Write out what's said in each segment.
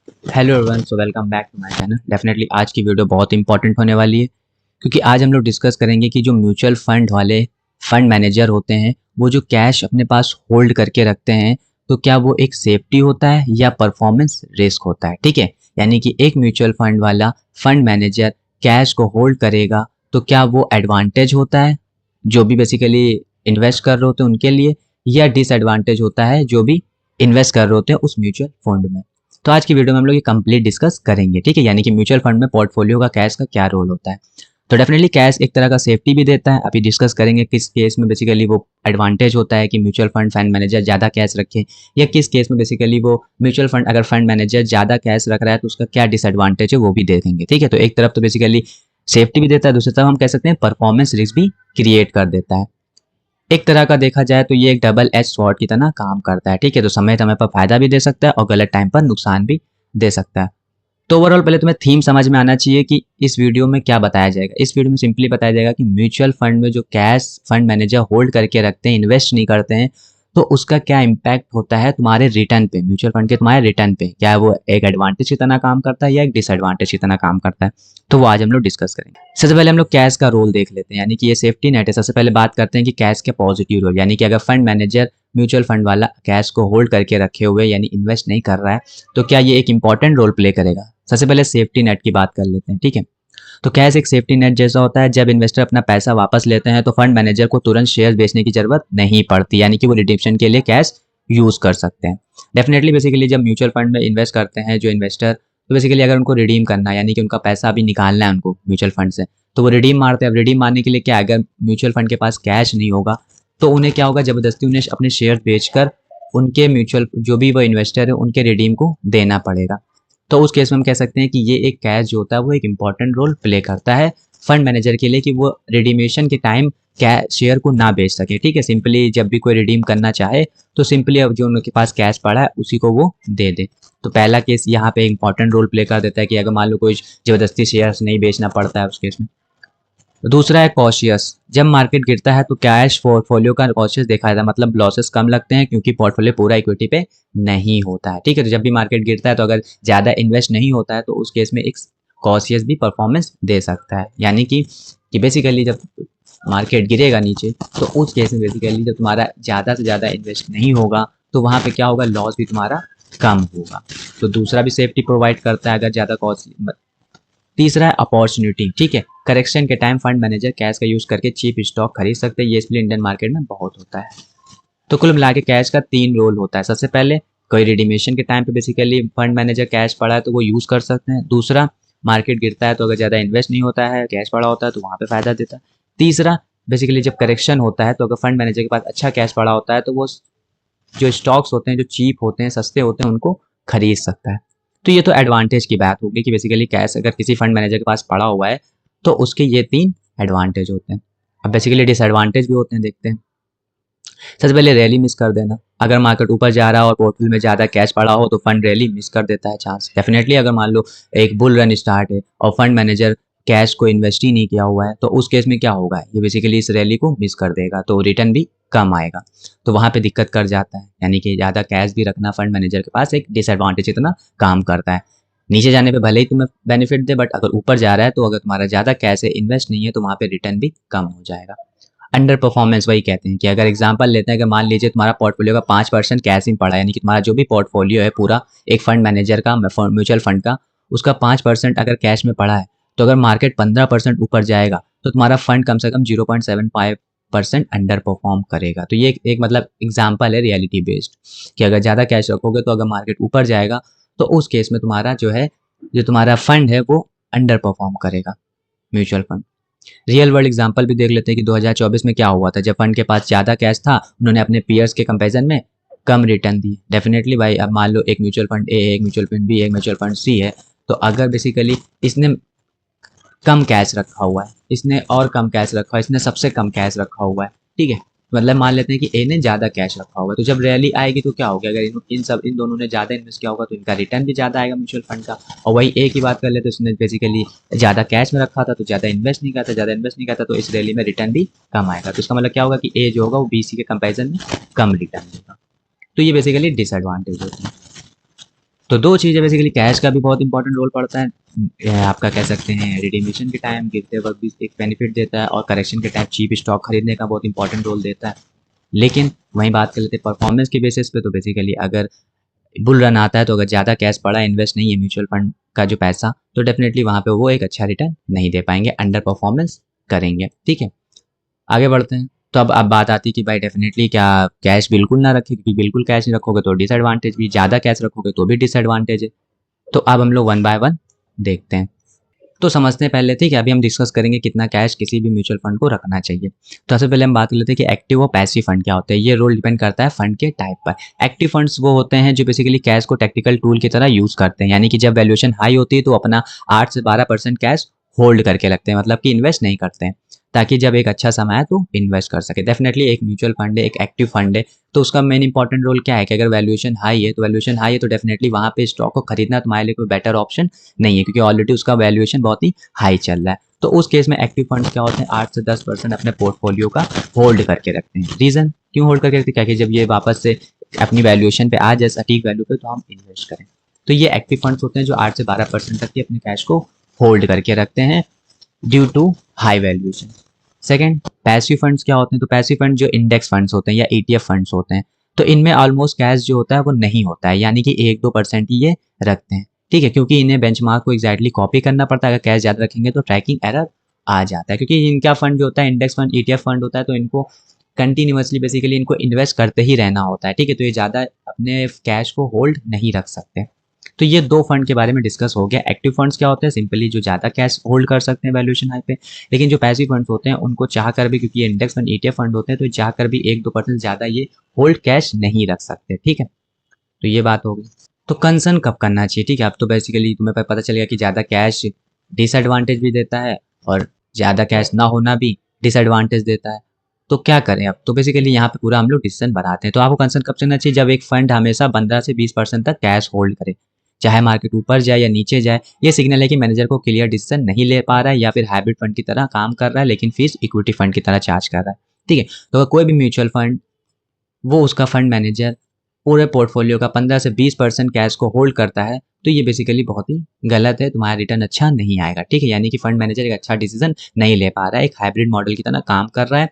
Hello everyone, so welcome back to my channel. Definitely आज की video बहुत important होने वाली है क्योंकि आज हम लोग डिस्कस करेंगे कि जो म्यूचुअल फंड वाले फंड मैनेजर होते हैं वो जो कैश अपने पास होल्ड करके रखते हैं, तो क्या वो एक सेफ्टी होता है या परफॉर्मेंस रिस्क होता है। ठीक है, यानी कि एक म्यूचुअल फंड वाला फंड मैनेजर कैश को होल्ड करेगा तो क्या वो एडवांटेज होता है जो भी बेसिकली इन्वेस्ट कर रहे होते हैं उनके लिए, या डिसएडवांटेज होता है जो भी इन्वेस्ट कर रहे होते हैं उस म्यूचुअल फंड में। तो आज की वीडियो में हम लोग ये कंप्लीट डिस्कस करेंगे। ठीक है, यानी कि म्यूचुअल फंड में पोर्टफोलियो का कैश का क्या रोल होता है। तो डेफिनेटली कैश एक तरह का सेफ्टी भी देता है। अभी डिस्कस करेंगे किस केस में बेसिकली वो एडवांटेज होता है कि म्यूचुअल फंड फंड मैनेजर ज़्यादा कैश रखे, या किस केस में बेसिकली वो म्यूचुअल फंड अगर फंड मैनेजर ज़्यादा कैश रख रहा है तो उसका क्या डिसएडवांटेज है वो भी देखेंगे। ठीक है, तो एक तरफ तो बेसिकली सेफ्टी भी देता है, दूसरी तरफ हम कह सकते हैं परफॉर्मेंस रिस्क भी क्रिएट कर देता है। एक तरह का देखा जाए तो ये एक डबल एज स्वॉर्ड की तरह काम करता है। ठीक है, तो समय समय पर फायदा भी दे सकता है और गलत टाइम पर नुकसान भी दे सकता है। तो ओवरऑल पहले तुम्हें थीम समझ में आना चाहिए कि इस वीडियो में क्या बताया जाएगा। इस वीडियो में सिंपली बताया जाएगा कि म्यूचुअल फंड में जो कैश फंड मैनेजर होल्ड करके रखते हैं, इन्वेस्ट नहीं करते हैं, तो उसका क्या इम्पैक्ट होता है तुम्हारे रिटर्न पे, म्यूचुअल फंड के तुम्हारे रिटर्न पे। क्या वो एक एडवांटेज की तरह काम करता है या एक डिसएडवांटेज की तरह काम करता है, तो वो आज हम लोग डिस्कस करेंगे। सबसे पहले हम लोग कैश का रोल देख लेते हैं, यानी कि ये सेफ्टी नेट है। सबसे पहले बात करते हैं कि कैश के पॉजिटिव रोल, यानी कि अगर फंड मैनेजर म्यूचुअल फंड वाला कैश को होल्ड करके रखे हुए यानी इन्वेस्ट नहीं कर रहा है, तो क्या ये एक इंपॉर्टेंट रोल प्ले करेगा। सबसे पहले सेफ्टी नेट की बात कर लेते हैं। ठीक है, तो कैश एक सेफ्टी नेट जैसा होता है। जब इन्वेस्टर अपना पैसा वापस लेते हैं तो फंड मैनेजर को तुरंत शेयर बेचने की जरूरत नहीं पड़ती, यानी कि वो रिडीम्पशन के लिए कैश यूज कर सकते हैं। डेफिनेटली बेसिकली जब म्यूचुअल फंड में इन्वेस्ट करते हैं जो इन्वेस्टर, तो बेसिकली अगर उनको रिडीम करना है यानी कि उनका पैसा अभी निकालना है उनको म्यूचुअल फंड से, तो वो रिडीम मारते हैं। अब रिडीम मारने के लिए क्या, अगर म्यूचुअल फंड के पास कैश नहीं होगा तो उन्हें क्या होगा, जबरदस्ती उन्हें अपने शेयर बेचकर उनके म्यूचुअल जो भी वो इन्वेस्टर है उनके रिडीम को देना पड़ेगा। तो उस केस में हम कह सकते हैं कि ये एक कैश जो होता है वो एक इंपॉर्टेंट रोल प्ले करता है फंड मैनेजर के लिए कि वो रिडीमेशन के टाइम शेयर को ना बेच सके। ठीक है, सिंपली जब भी कोई रिडीम करना चाहे तो सिंपली अब जो उनके पास कैश पड़ा है उसी को वो दे दे। तो पहला केस यहाँ पे इंपॉर्टेंट रोल प्ले कर देता है कि अगर मान लो कोई जबरदस्ती शेयर्स नहीं बेचना पड़ता है उस केस में। तो दूसरा है कॉशियस। जब मार्केट गिरता है तो कैश पोर्टफोलियो का कॉशियस देखा जाता है, मतलब लॉसेस कम लगते हैं क्योंकि पोर्टफोलियो पूरा इक्विटी पे नहीं होता है। ठीक है, तो जब भी मार्केट गिरता है तो अगर ज़्यादा इन्वेस्ट नहीं होता है तो उस केस में एक कॉशियस भी परफॉर्मेंस दे सकता है, यानी कि बेसिकली जब मार्केट गिरेगा नीचे तो उस केस में बेसिकली जब तुम्हारा ज़्यादा से ज़्यादा इन्वेस्ट नहीं होगा तो वहाँ पे क्या होगा, लॉस भी तुम्हारा कम होगा। तो दूसरा भी सेफ्टी प्रोवाइड करता है अगर ज़्यादा कॉस्टली। तीसरा है अपॉर्चुनिटी। ठीक है, करेक्शन के टाइम फंड मैनेजर कैश का यूज करके चीप स्टॉक खरीद सकते हैं। ये इसलिए इंडियन मार्केट में बहुत होता है। तो कुल मिला के कैश का 3 रोल होता है। सबसे पहले कोई रिडीमेशन के टाइम पे बेसिकली फंड मैनेजर कैश पड़ा है तो वो यूज कर सकते हैं। दूसरा, मार्केट गिरता है तो अगर ज़्यादा इन्वेस्ट नहीं होता है, कैश पड़ा होता है तो वहाँ पे फायदा देता है। तीसरा, बेसिकली जब करेक्शन होता है तो अगर फंड मैनेजर के पास अच्छा कैश पड़ा होता है तो वो जो स्टॉक्स होते हैं जो चीप होते हैं, सस्ते होते हैं, उनको खरीद सकता है। तो ये तो एडवांटेज की बात होगी कि बेसिकली कैश अगर किसी फंड मैनेजर के पास पड़ा हुआ है तो उसके ये 3 एडवांटेज होते हैं। अब बेसिकली डिसएडवांटेज भी होते हैं, देखते हैं। सबसे पहले रैली मिस कर देना। अगर मार्केट ऊपर जा रहा हो और पोर्टफोलियो में ज़्यादा कैश पड़ा हो तो फंड रैली मिस कर देता है चांस। डेफिनेटली अगर मान लो एक बुल रन स्टार्ट है और फंड मैनेजर कैश को इन्वेस्ट ही नहीं किया हुआ है तो उस केस में क्या होगा, ये बेसिकली इस रैली को मिस कर देगा तो रिटर्न भी कम आएगा। तो वहाँ पे दिक्कत कर जाता है, यानी कि ज़्यादा कैश भी रखना फंड मैनेजर के पास एक डिसएडवांटेज इतना काम करता है। नीचे जाने पे भले ही तुम्हें बेनिफिट दे, बट अगर ऊपर जा रहा है तो अगर तुम्हारा ज़्यादा कैश है, इन्वेस्ट नहीं है, तो वहाँ पे रिटर्न भी कम हो जाएगा। अंडर परफॉर्मेंस वही कहते हैं कि अगर एग्जांपल लेते हैं कि मान लीजिए तुम्हारा पोर्टफोलियो का 5% कैश इन पड़ा है, यानी कि तुम्हारा जो भी पोर्टफोलियो है पूरा एक फंड मैनेजर का म्यूचुअल फंड का, उसका 5% अगर कैश में पड़ा है, तो अगर मार्केट 15% ऊपर जाएगा तो तुम्हारा फंड कम से कम 0.75% अंडर परफॉर्म करेगा। तो ये एक मतलब एग्जाम्पल है रियलिटी बेस्ड कि अगर ज़्यादा कैश रखोगे तो अगर मार्केट ऊपर जाएगा तो उस केस में तुम्हारा जो तुम्हारा फंड है वो अंडर परफॉर्म करेगा, mutual fund. Real world example भी देख लेते हैं कि 2024 में क्या हुआ था। जब फंड के पास ज़्यादा कैश था उन्होंने अपने पीयर्स के कंपैरिजन में कम रिटर्न दी। डेफिनेटली भाई, अब मान लो एक म्यूचुअल फंड ए है, एक म्यूचुअल फंड बी, एक म्यूचुअल फंड सी है, तो अगर बेसिकली इसने कम कैश रखा हुआ है, इसने और कम कैश रखा हुआ है, इसने सबसे कम कैश रखा हुआ है, ठीक है, मतलब मान लेते हैं कि ए ने ज़्यादा कैश रखा हुआ है, तो जब रैली आएगी तो क्या होगा, अगर इन दोनों ने ज़्यादा इन्वेस्ट किया होगा तो इनका रिटर्न भी ज़्यादा आएगा म्यूचुअल फंड का। और वही ए की बात कर ले तो इसने बेसिकली ज़्यादा कैश में रखा था तो ज़्यादा इन्वेस्ट नहीं करता, ज़्यादा इन्वेस्ट नहीं करता तो इस रैली में रिटर्न भी कम आएगा। तो इसका मतलब क्या होगा कि ए जो होगा वो बी सी के कंपेरिजन में कम रिटर्न देगा। तो ये बेसिकली डिसएडवांटेज होते हैं। तो दो चीज़ें बेसिकली, कैश का भी बहुत इंपॉर्टेंट रोल पड़ता है, आपका कह सकते हैं रिडीमिशन के टाइम गिरते वक्त भी एक बेनिफिट देता है, और करेक्शन के टाइम चीप स्टॉक खरीदने का बहुत इंपॉर्टेंट रोल देता है। लेकिन वहीं बात कर लेते हैं परफॉर्मेंस के बेसिस पे, तो बेसिकली अगर बुल रन आता है तो अगर ज़्यादा कैश पड़ा है, इन्वेस्ट नहीं है म्यूचुअल फंड का जो पैसा, तो डेफिनेटली वहाँ पे वो एक अच्छा रिटर्न नहीं दे पाएंगे, अंडर परफॉर्मेंस करेंगे। ठीक है, आगे बढ़ते हैं। तो अब बात आती है कि भाई डेफिनेटली क्या कैश बिल्कुल ना रखें, क्योंकि बिल्कुल कैश नहीं रखोगे तो डिसएडवांटेज भी, ज़्यादा कैश रखोगे तो भी डिसएडवांटेज है। तो अब हम लोग वन बाय वन देखते हैं। तो समझते हैं पहले, ठीक है, अभी हम डिस्कस करेंगे कितना कैश किसी भी म्यूचुअल फंड को रखना चाहिए। तो सबसे पहले हम बात कर लेते हैं कि एक्टिव और पैसिव फंड क्या होते हैं। ये रोल डिपेंड करता है फंड के टाइप पर। एक्टिव फंड्स वो होते हैं जो बेसिकली कैश को टेक्निकल टूल की तरह यूज करते हैं, यानी कि जब वैल्यूएशन हाई होती है तो अपना 8 से 12% कैश होल्ड करके रखते हैं, मतलब कि इन्वेस्ट नहीं करते हैं, ताकि जब एक अच्छा समय आए तो इन्वेस्ट कर सके। डेफिनेटली एक म्यूचुअल फंड है, एक एक्टिव फंड है, तो उसका मेन इंपॉर्टेंट रोल क्या है कि अगर वैल्यूएशन हाई है, तो वैल्यूएशन हाई है तो डेफिनेटली वहाँ पे स्टॉक को खरीदना तुम्हारे लिए कोई बेटर ऑप्शन नहीं है, क्योंकि ऑलरेडी उसका वैल्यूएशन बहुत ही हाई चल रहा है। तो उस केस में एक्टिव फंड्स क्या होते हैं, 8 से 10% अपने पोर्टफोलियो का होल्ड करके रखते हैं। रीजन क्यों होल्ड करके रखते हैं, क्या जब ये वापस से अपनी वैल्यूएशन पे आ जाए सटीक वैल्यू पे, तो हम इन्वेस्ट करें। तो ये एक्टिव फंड्स होते हैं जो 8 से 12% तक की अपने कैश को होल्ड करके रखते हैं due to high valuation. Second, passive funds क्या होते हैं, तो पैसिव फंड जो इंडेक्स फंड्स होते हैं या ईटीएफ फंड्स होते हैं, तो इनमें ऑलमोस्ट कैश जो होता है वो नहीं होता है, यानी कि 1-2% ही ये रखते हैं। ठीक है, क्योंकि इन्हें बेंचमार्क को एग्जैक्टली कॉपी करना पड़ता है, अगर कैश ज़्यादा रखेंगे तो ट्रैकिंग एरर आ जाता है, क्योंकि इनका फंड जो होता है इंडेक्स फंड ईटीएफ फंड होता है, तो इनको कंटिन्यूअसली बेसिकली इनको इन्वेस्ट करते ही रहना होता है। ठीक है, तो ये ज़्यादा अपने कैश को होल्ड नहीं रख सकते। तो ये दो फंड के बारे में डिस्कस हो गया। एक्टिव फंड्स क्या होते हैं, सिंपली जो ज़्यादा कैश होल्ड कर सकते हैं वैल्यूएशन हाई पे। लेकिन जो पैसिव फंड्स होते हैं उनको चाह कर भी, क्योंकि ये इंडेक्स फंड ईटीएफ फंड होते हैं, तो चाह कर भी 1-2% ज़्यादा ये होल्ड कैश नहीं रख सकते। ठीक है, तो ये बात हो गई। तो कंसर्न कब करना चाहिए, ठीक है, अब तो बेसिकली तुम्हें पता चल गया कि ज़्यादा कैश डिसएडवांटेज भी देता है और ज़्यादा कैश ना होना भी डिसएडवांटेज देता है। तो क्या करें अब, तो बेसिकली यहाँ पे पूरा हम लोग डिसीजन बनाते हैं। तो आपको कंसर्न कब करना चाहिए, जब एक फंड हमेशा 15 से 20% तक कैश होल्ड करे, चाहे मार्केट ऊपर जाए या नीचे जाए। ये सिग्नल है कि मैनेजर को क्लियर डिसीजन नहीं ले पा रहा है, या फिर हाइब्रिड फंड की तरह काम कर रहा है लेकिन फीस इक्विटी फंड की तरह चार्ज कर रहा है। ठीक है, तो अगर कोई भी म्यूचुअल फंड, वो उसका फंड मैनेजर पूरे पोर्टफोलियो का 15 से 20% कैश को होल्ड करता है, तो ये बेसिकली बहुत ही गलत है, तुम्हारा रिटर्न अच्छा नहीं आएगा। ठीक है, यानी कि फंड मैनेजर एक अच्छा डिसीजन नहीं ले पा रहा है, एक हाइब्रिड मॉडल की तरह काम कर रहा है,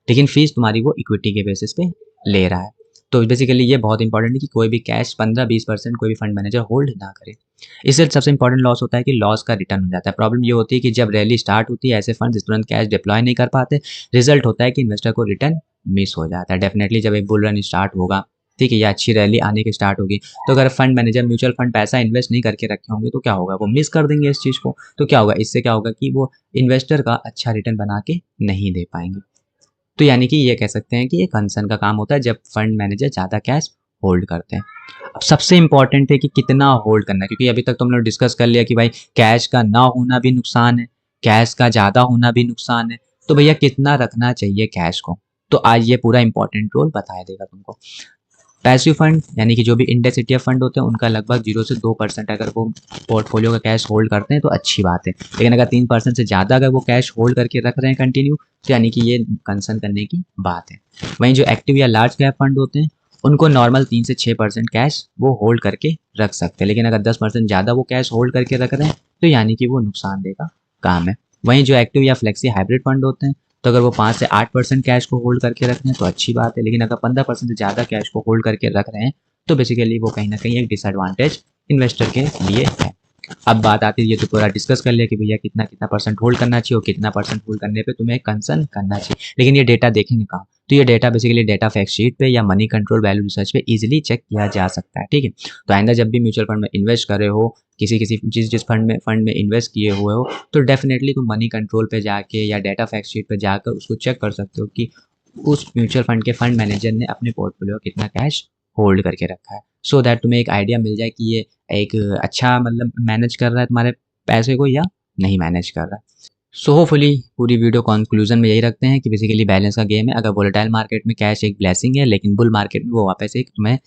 लेकिन फीस तुम्हारी वो इक्विटी के बेसिस पे ले रहा है। तो बेसिकली ये बहुत इंपॉर्टेंट है कि कोई भी कैश 15-20% कोई भी फंड मैनेजर होल्ड ना करे। इससे सबसे इंपॉर्टेंट लॉस होता है कि लॉस का रिटर्न हो जाता है। प्रॉब्लम ये होती है कि जब रैली स्टार्ट होती है, ऐसे फंड तुरंत कैश डिप्लॉय नहीं कर पाते, रिजल्ट होता है कि इन्वेस्टर को रिटर्न मिस हो जाता है। डेफिनेटली जब एक बुल रन स्टार्ट होगा, ठीक है, या अच्छी रैली आने की स्टार्ट होगी, तो अगर फंड मैनेजर म्यूचुअल फंड पैसा इन्वेस्ट नहीं करके रखे होंगे तो क्या होगा, वो मिस कर देंगे इस चीज़ को। तो क्या होगा, इससे क्या होगा कि वो इन्वेस्टर का अच्छा रिटर्न बना के नहीं दे पाएंगे। तो यानी कि ये कह सकते हैं कि ये कंसर्न का काम होता है जब फंड मैनेजर ज़्यादा कैश होल्ड करते हैं। अब सबसे इंपॉर्टेंट है कि कितना होल्ड करना है, क्योंकि अभी तक तो हम लोग डिस्कस कर लिया कि भाई कैश का ना होना भी नुकसान है, कैश का ज़्यादा होना भी नुकसान है, तो भैया कितना रखना चाहिए कैश को। तो आज ये पूरा इंपॉर्टेंट रोल बताया देगा तुमको। पैसिव फंड यानी कि जो भी इंडेक्स ईटीएफ फंड होते हैं उनका लगभग 0 से 2% अगर वो पोर्टफोलियो का कैश होल्ड करते हैं तो अच्छी बात है, लेकिन अगर 3% से ज़्यादा अगर वो कैश होल्ड करके रख रहे हैं कंटिन्यू, तो यानी कि ये कंसर्न करने की बात है। वहीं जो एक्टिव या लार्ज कैप फंड होते हैं उनको नॉर्मल 3 से 6% कैश वो होल्ड करके रख सकते हैं, लेकिन अगर 10% ज़्यादा वो कैश होल्ड करके रख रहे हैं तो यानी कि वो नुकसानदेह का काम है। वहीं जो एक्टिव या फ्लेक्सी हाइब्रिड फंड होते हैं, तो अगर वो 5 से 8% कैश को होल्ड करके रख रहे हैं तो अच्छी बात है, लेकिन अगर 15% से ज़्यादा कैश को होल्ड करके रख रहे हैं तो बेसिकली वो कहीं ना कहीं एक डिसएडवांटेज इन्वेस्टर के लिए है। अब बात आती है, ये तो पूरा डिस्कस कर लिया कि भैया कितना कितना परसेंट होल्ड करना चाहिए और कितना परसेंट होल्ड करने पे तुम्हें कंसर्न करना चाहिए, लेकिन ये डेटा देखेंगे कहाँ, तो ये data basically data fact sheet पे या मनी कंट्रोल वैल्यू रिसर्च पे इजीली चेक किया जा सकता है। ठीक है, तो आइंदा जब भी म्यूचुअल फंड में इन्वेस्ट कर रहे हो, किसी किसी जिस फंड में इन्वेस्ट किए हुए हो, तो डेफिनेटली तुम मनी कंट्रोल पे जाके या डेटा फैक्ट शीट पे जाकर उसको चेक कर सकते हो कि उस म्यूचुअल फंड के फंड मैनेजर ने अपने पोर्टफोलियो कितना कैश होल्ड करके रखा है, सो दैट तुम्हें एक आइडिया मिल जाए कि ये एक अच्छा मतलब मैनेज कर रहा है तुम्हारे पैसे को या नहीं मैनेज कर रहा है। सो होपफुली पूरी वीडियो कंक्लूजन में यही रखते हैं कि बेसिकली बैलेंस का गेम है। अगर वोलेटाइल मार्केट में कैश एक ब्लेसिंग है, लेकिन बुल मार्केट में वो वापस एक तुम्हें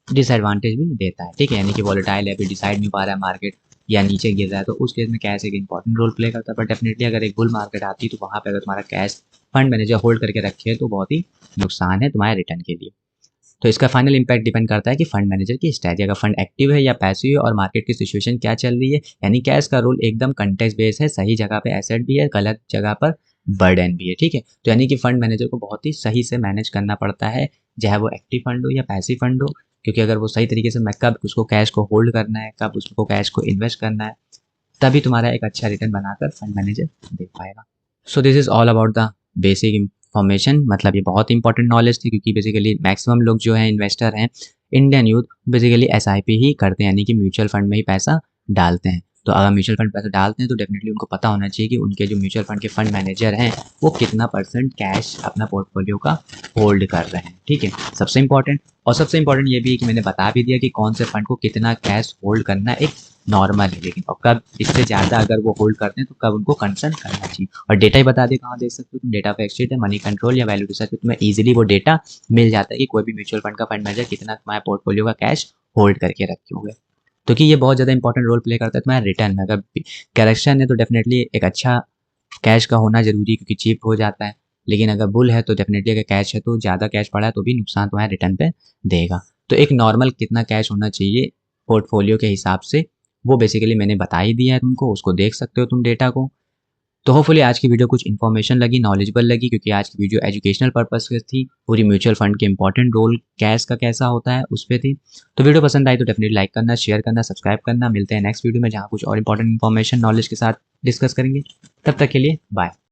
डिसएडवांटेज भी देता है। ठीक है, यानी कि वोलेटाइल है, अभी डिसाइड नहीं पा रहा है मार्केट या नीचे गिर रहा है, तो उस केस में कैश एक इंपॉर्टेंट रोल प्ले करता है। पर डेफिनेटली अगर एक बुल मार्केट आती है तो वहाँ पे अगर तुम्हारा कैश फंड मैनेजर होल्ड करके रखे तो बहुत ही नुकसान है तुम्हारे रिटर्न के लिए। तो इसका फाइनल इम्पैक्ट डिपेंड करता है कि फंड मैनेजर की स्ट्रैटेजी, अगर फंड एक्टिव है या पैसिव है और मार्केट की सिचुएशन क्या चल रही है। यानी कैश का रोल एकदम कंटेक्स्ट बेस है, सही जगह पे एसेट भी है, गलत जगह पर बर्डन भी है, ठीक है। तो यानी कि फंड मैनेजर को बहुत ही सही से मैनेज करना पड़ता है, चाहे वो एक्टिव फंड हो या पैसिव फंड हो, क्योंकि अगर वो सही तरीके से मैं कब उसको कैश को होल्ड करना है, कब उसको कैश को इन्वेस्ट करना है, तभी तुम्हारा एक अच्छा रिटर्न बनाकर फंड मैनेजर दे पाएगा। So this is all about the basic information, मतलब ये बहुत इंपॉर्टेंट नॉलेज थी, क्योंकि बेसिकली मैक्सिमम लोग जो हैं इन्वेस्टर हैं, इंडियन यूथ, बेसिकली एसआईपी ही करते हैं, यानी कि म्यूचुअल फंड में ही पैसा डालते हैं। तो अगर म्यूचुअल फंड पैसा डालते हैं तो डेफिनेटली उनको पता होना चाहिए कि उनके जो म्यूचुअल फंड के फंड मैनेजर हैं वो कितना परसेंट कैश अपना पोर्टफोलियो का होल्ड कर रहे हैं, ठीक है, सबसे इंपॉर्टेंट। और सबसे इंपॉर्टेंट ये भी है कि मैंने बता भी दिया कि कौन से फंड को कितना कैश होल्ड करना एक नॉर्मल है, लेकिन और कब इससे ज़्यादा अगर वो होल्ड करते हैं तो कब उनको कंसर्न करना चाहिए। और डेटा ही बता दे, कहाँ देख सकते हो तुम, डेटा पे एक्सचेंज है, मनी कंट्रोल या वैल्यू रिसर्च पे तुम्हें इजीली वो डेटा मिल जाता है कि कोई भी म्यूचुअल फंड का फंड मैनेजर कितना तुम्हारे पोर्टफोलियो का कैश होल्ड करके रखे हुए। तो कि ये बहुत ज़्यादा इंपॉर्टेंट रोल प्ले करता है तुम्हारे रिटर्न में। अगर करेक्शन है तो डेफिनेटली एक अच्छा कैश का होना ज़रूरी है, क्योंकि चीप हो जाता है, लेकिन अगर बुल है तो डेफिनेटली अगर कैश है तो ज़्यादा कैश पड़ा है तो भी नुकसान तुम्हारे रिटर्न पे देगा। तो एक नॉर्मल कितना कैश होना चाहिए पोर्टफोलियो के हिसाब से, वो बेसिकली मैंने बता ही दिया है तुमको, उसको देख सकते हो तुम डेटा को। तो होपफुली आज की वीडियो कुछ इन्फॉर्मेशन लगी, नॉलेजेबल लगी, क्योंकि आज की वीडियो एजुकेशनल पर्पस से थी, पूरी म्यूचुअल फंड के इंपॉर्टेंट रोल कैश का कैसा होता है उस पर थी। तो वीडियो पसंद आई तो डेफिनेटली लाइक करना, शेयर करना, सब्सक्राइब करना। मिलते हैं नेक्स्ट वीडियो में जहाँ कुछ और इंपॉर्टेंट इन्फॉर्मेशन नॉलेज के साथ डिस्कस करेंगे। तब तक के लिए बाय।